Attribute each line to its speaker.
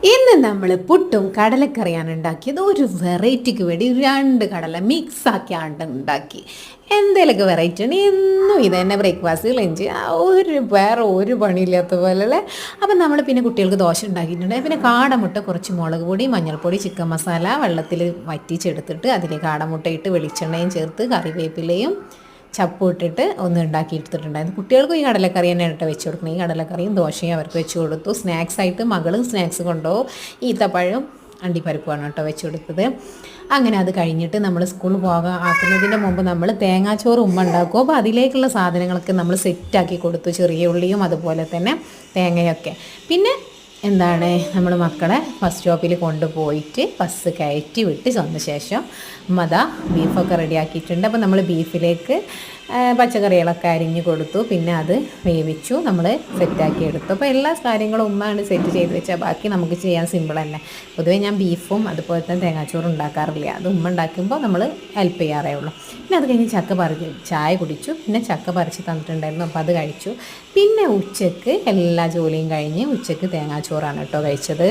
Speaker 1: ഇന്ന് നമ്മൾ പുട്ടും കടലക്കറിയാണ് ഉണ്ടാക്കിയത്. ഒരു വെറൈറ്റിക്ക് വേണ്ടി 2 കടല മിക്സാക്കിയാണ്ട് ഉണ്ടാക്കി. എന്തെങ്കിലുമൊക്കെ വെറൈറ്റി ഉണ്ട്. എന്നും ഇത് തന്നെ ബ്രേക്ക്ഫാസ്റ്റ് ലഞ്ച് വേറെ ഒരു പണിയില്ലാത്ത പോലെ അല്ലേ. അപ്പം നമ്മൾ പിന്നെ കുട്ടികൾക്ക് ദോശ ഉണ്ടാക്കിയിട്ടുണ്ട്. പിന്നെ കാടമുട്ട, കുറച്ച് മുളക് പൊടി, മഞ്ഞൾപ്പൊടി, ചിക്കൻ മസാല വെള്ളത്തിൽ വറ്റിച്ചെടുത്തിട്ട് അതിലേക്ക് കാടമുട്ട ഇട്ട് വെളിച്ചെണ്ണയും ചേർത്ത് കറിവേപ്പിലയും ചപ്പും ഇട്ടിട്ട് ഒന്ന് ഉണ്ടാക്കി എടുത്തിട്ടുണ്ടായിരുന്നു. കുട്ടികൾക്കും ഈ കടലക്കറി തന്നെ ഇട്ട് വെച്ച് കൊടുക്കണം. ഈ കടലക്കറിയും ദോശയും അവർക്ക് വെച്ച് കൊടുത്തു. സ്നാക്സായിട്ട് മകളും സ്നാക്സ് കൊണ്ടുപോകും. ഈത്തപ്പഴവും അണ്ടിപ്പരിപ്പുമാണ് കേട്ടോ വെച്ച് കൊടുത്തത്. അങ്ങനെ അത് കഴിഞ്ഞിട്ട് നമ്മൾ സ്കൂളിൽ ആക്കുന്നതിൻ്റെ മുമ്പ് നമ്മൾ തേങ്ങാച്ചോറ് ഉണ്ടാക്കും. അപ്പോൾ അതിലേക്കുള്ള സാധനങ്ങളൊക്കെ നമ്മൾ സെറ്റാക്കി കൊടുത്തു. ചെറിയ ഉള്ളിയും അതുപോലെ തന്നെ തേങ്ങയൊക്കെ. പിന്നെ നമ്മൾ മക്കളെ ബസ് സ്റ്റോപ്പിൽ കൊണ്ടുപോയിട്ട് ബസ് കയറ്റി വിട്ട് ചെന്ന ശേഷം ബീഫൊക്കെ റെഡിയാക്കിയിട്ടുണ്ട്. അപ്പോൾ നമ്മൾ ബീഫിലേക്ക് പച്ചക്കറികളൊക്കെ അരിഞ്ഞ് കൊടുത്തു. പിന്നെ അത് വേവിച്ചു, നമ്മൾ സെറ്റാക്കി എടുത്തു. അപ്പോൾ എല്ലാ കാര്യങ്ങളും ഉമ്മയാണ് സെറ്റ് ചെയ്ത് വെച്ചാൽ ബാക്കി നമുക്ക് ചെയ്യാൻ സിമ്പിൾ തന്നെ. പൊതുവേ ഞാൻ ബീഫും അതുപോലെ തന്നെ തേങ്ങാച്ചോറും ഉണ്ടാക്കാറില്ല. അത് ഉമ്മ ഉണ്ടാക്കുമ്പോൾ നമ്മൾ ഹെൽപ്പ് ചെയ്യാറേ ഉള്ളൂ. പിന്നെ അത് കഴിഞ്ഞ് ചായ കുടിച്ചു. പിന്നെ ചക്ക പറിച്ച് തന്നിട്ടുണ്ടായിരുന്നു, അപ്പോൾ അത് കഴിച്ചു. പിന്നെ ഉച്ചയ്ക്ക് എല്ലാ ജോലിയും കഴിഞ്ഞ് ഉച്ചയ്ക്ക് തേങ്ങാച്ചോറാണ് കേട്ടോ കഴിച്ചത്.